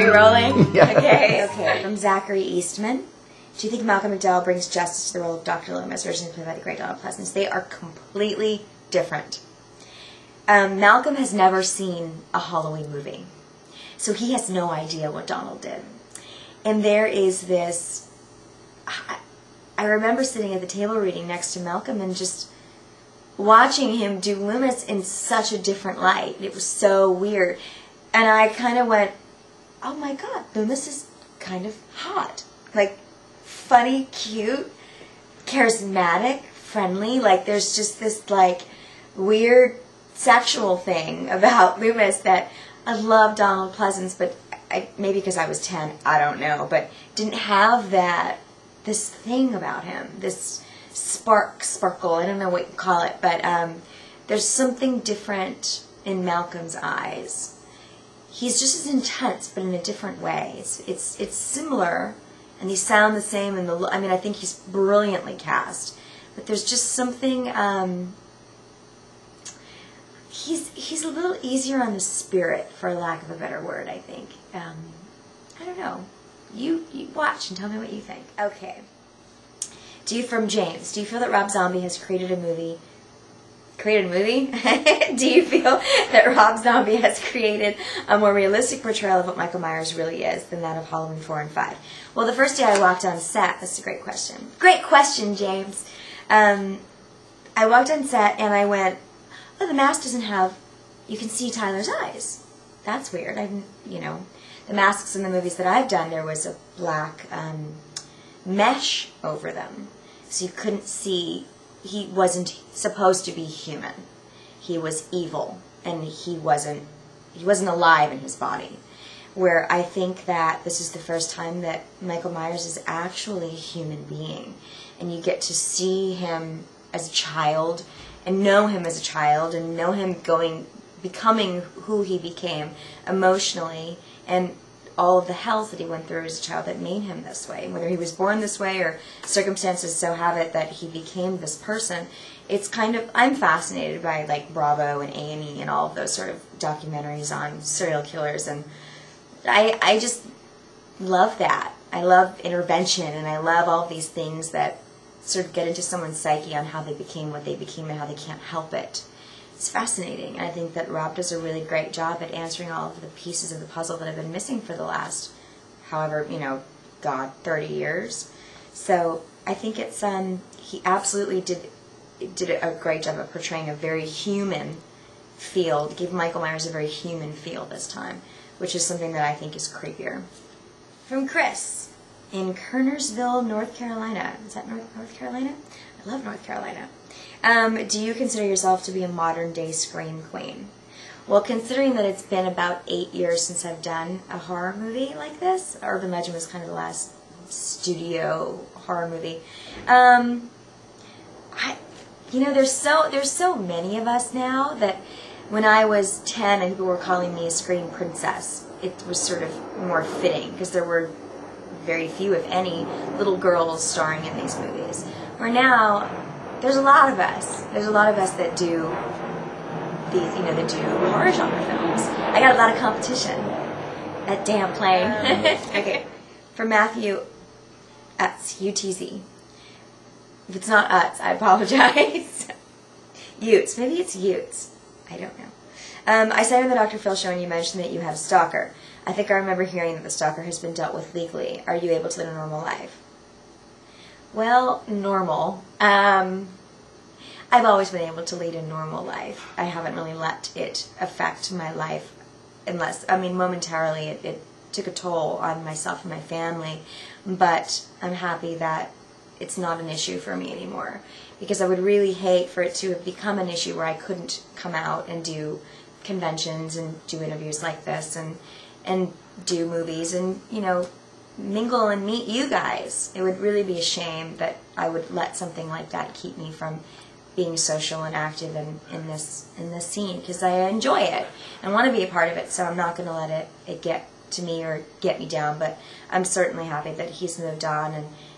we rolling? Yeah. Okay. From Zachary Eastman. Do you think Malcolm McDowell brings justice to the role of Dr. Loomis, originally played by the great Donald Pleasence? They are completely different. Malcolm has never seen a Halloween movie, so he has no idea what Donald did. And there is this... I remember sitting at the table reading next to Malcolm and just watching him do Loomis in such a different light. It was so weird. And I kind of went, oh my God, Loomis is kind of hot. Like, funny, cute, charismatic, friendly. Like, there's just this, like, weird sexual thing about Loomis that I love Donald Pleasence, but maybe because I was 10, I don't know, but didn't have this thing about him, this sparkle, I don't know what you call it, but there's something different in Malcolm's eyes. He's just as intense, but in a different way. It's similar, and they sound the same. I think he's brilliantly cast, but there's just something. He's a little easier on the spirit, for lack of a better word. I think. I don't know. You watch and tell me what you think. Okay. From James, do you feel that Rob Zombie has created a movie? Do you feel that Rob Zombie has created a more realistic portrayal of what Michael Myers really is than that of Halloween 4 and 5? Well, the first day I walked on set, that's a great question. Great question, James. I walked on set and I went, oh, the mask doesn't have, you can see Tyler's eyes. That's weird. The masks in the movies that I've done, there was a black mesh over them. So you couldn't see, he wasn't supposed to be human. He was evil, and he wasn't alive in his body. Where I think that this is the first time that Michael Myers is actually a human being. And you get to see him as a child, and know him as a child, and know him becoming who he became emotionally, and all of the hells that he went through as a child that made him this way. Whether he was born this way or circumstances so have it that he became this person, it's kind of, I'm fascinated by like Bravo and A&E and all of those sort of documentaries on serial killers, and I just love that. I love intervention, and I love all these things that sort of get into someone's psyche on how they became what they became and how they can't help it. It's fascinating, and I think that Rob does a really great job at answering all of the pieces of the puzzle that have been missing for the last, however, 30 years. So I think it's he absolutely did a great job of portraying a very human feel, gave Michael Myers a very human feel this time, which is something that I think is creepier. From Chris, in Kernersville, North Carolina. Is that North Carolina? I love North Carolina. Do you consider yourself to be a modern-day scream queen? Well, considering that it's been about 8 years since I've done a horror movie like this, Urban Legend was kind of the last studio horror movie. There's so many of us now that when I was 10 and people were calling me a scream princess, it was sort of more fitting because there were very few, if any, little girls starring in these movies. Where now, there's a lot of us. There's a lot of us that do these, that do horror genre films. I got a lot of competition. That damn plane. Okay. For Matthew, Utz, U-T-Z. If it's not Utz, I apologize. Utes. Maybe it's Utes. I don't know. I said in the Dr. Phil show and you mentioned that you have a stalker. I think I remember hearing that the stalker has been dealt with legally. Are you able to live a normal life? Well, normal. I've always been able to lead a normal life. I haven't really let it affect my life unless, momentarily it took a toll on myself and my family, but I'm happy that it's not an issue for me anymore, because I would really hate for it to have become an issue where I couldn't come out and do conventions and do interviews like this and do movies and, mingle and meet you guys. It would really be a shame that I would let something like that keep me from being social and active in this scene, because I enjoy it and want to be a part of it, so I'm not going to let it get to me or get me down. But I'm certainly happy that he's moved on,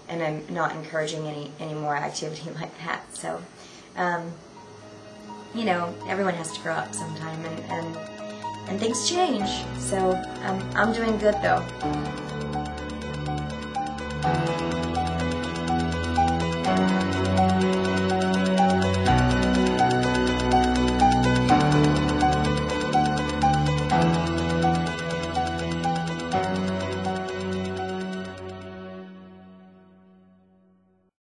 and I'm not encouraging any more activity like that. So everyone has to grow up sometime, and and things change. So I'm doing good though.